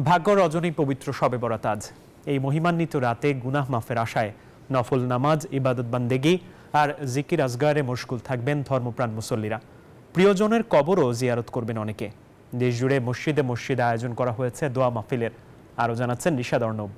ভাগ্য রজনী পবিত্র শবে বরাত আজ। এই মহিমান্বিত রাতে গুনাহ মাফের আশায় নফল নামাজ, ইবাদত বান্দেগি আর জিকির আজগারে মশগুল থাকবেন ধর্মপ্রাণ মুসল্লিরা। প্রিয়জনের কবরও জিয়ারত করবেন অনেকে। দেশজুড়ে মসজিদে মসজিদে আয়োজন করা হয়েছে দোয়া মাহফিলের। আরও জানাচ্ছেন নিশাদ অর্ণব।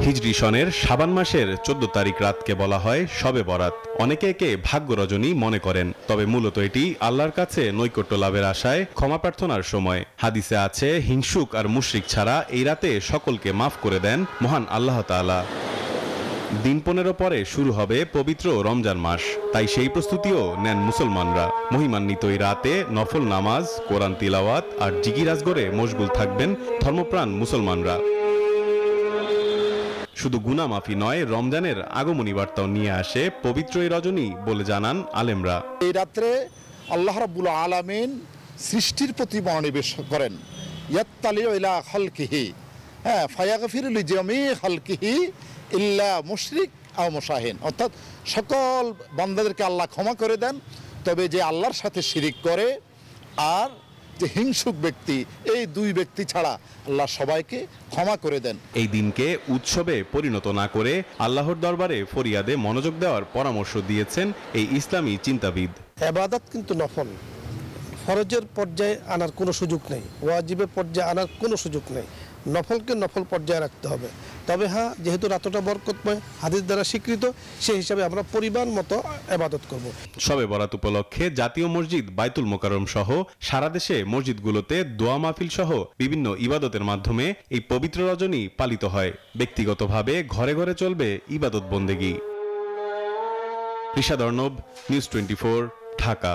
হিজরি সনের শাবান মাসের 14 তারিখ রাতকে বলা হয় শবে বরাত। অনেকে একে ভাগ্য রজনী মনে করেন, তবে মূলত এটি আল্লাহর কাছে নৈকট্য লাভের আশায় ক্ষমা প্রার্থনার সময়। হাদিসে আছে, হিংসুক আর মুশরিক ছাড়া এই রাতে সকলকে মাফ করে দেন মহান আল্লাহ তাআলা। দিন 15 পরে শুরু হবে পবিত্র রমজান মাস, তাই সেই প্রস্তুতিও নেন মুসলমানরা। মহিমান্বিত এই রাতে নফল নামাজ, কোরআন তিলাওয়াত আর জিকির আজগরে মশগুল থাকবেন ধর্মপ্রাণ মুসলমানরা। শুধু গুনাহ মাফি নয়, রমজানের আগমনী বার্তাও নিয়ে আসে পবিত্র এই রজনী বলে জানান আলেমরা। এই রাত্রে আল্লাহ রাব্বুল আলামিন সৃষ্টির প্রতি মনোনিবেশ করেন। ইয়াত্তালিউ ইলা খালকিহি, ফায়াগফিরু লিজামি খালকিহি ইল্লা মুশরিক আও মুশাহিন, অর্থাৎ সকল বান্দাদেরকে আল্লাহ ক্ষমা করে দেন, তবে যে আল্লাহর সাথে শিরিক করে আর যে হিংসুক ব্যক্তি, এই দুই ব্যক্তি ছাড়া আল্লাহ সবাইকে ক্ষমা করে দেন। এই দিনকে উৎসবে পরিণত না করে আল্লাহর দরবারে ফরিয়াদে মনোযোগ দেওয়ার পরামর্শ দিয়েছেন এই ইসলামী চিন্তাবিদ। ইবাদত কিন্তু নফল, ফরজের পর্যায়ে আনার কোনো সুযোগ নেই, ওয়াজিবের পর্যায়ে আনার কোনো সুযোগ নেই। নফলকে নফল পর্যায়ে রাখতে হবে। তবে হ্যাঁ, যেহেতু রাতটা বরকতময়, হাদিস দ্বারা স্বীকৃত, সেই হিসাবে আমরা পরিমাণ মতো ইবাদত করব। শবে বরাত উপলক্ষে জাতীয় মসজিদ বাইতুল মোকাররম সহ সারা দেশে মসজিদগুলোতে দোয়া মাহফিল সহ বিভিন্ন ইবাদতের মাধ্যমে এই পবিত্র রজনী পালিত হয়। ব্যক্তিগতভাবে ঘরে ঘরে চলবে ইবাদত বন্দেগী। নিশাদ অর্ণব, নিউজ 24, ঢাকা।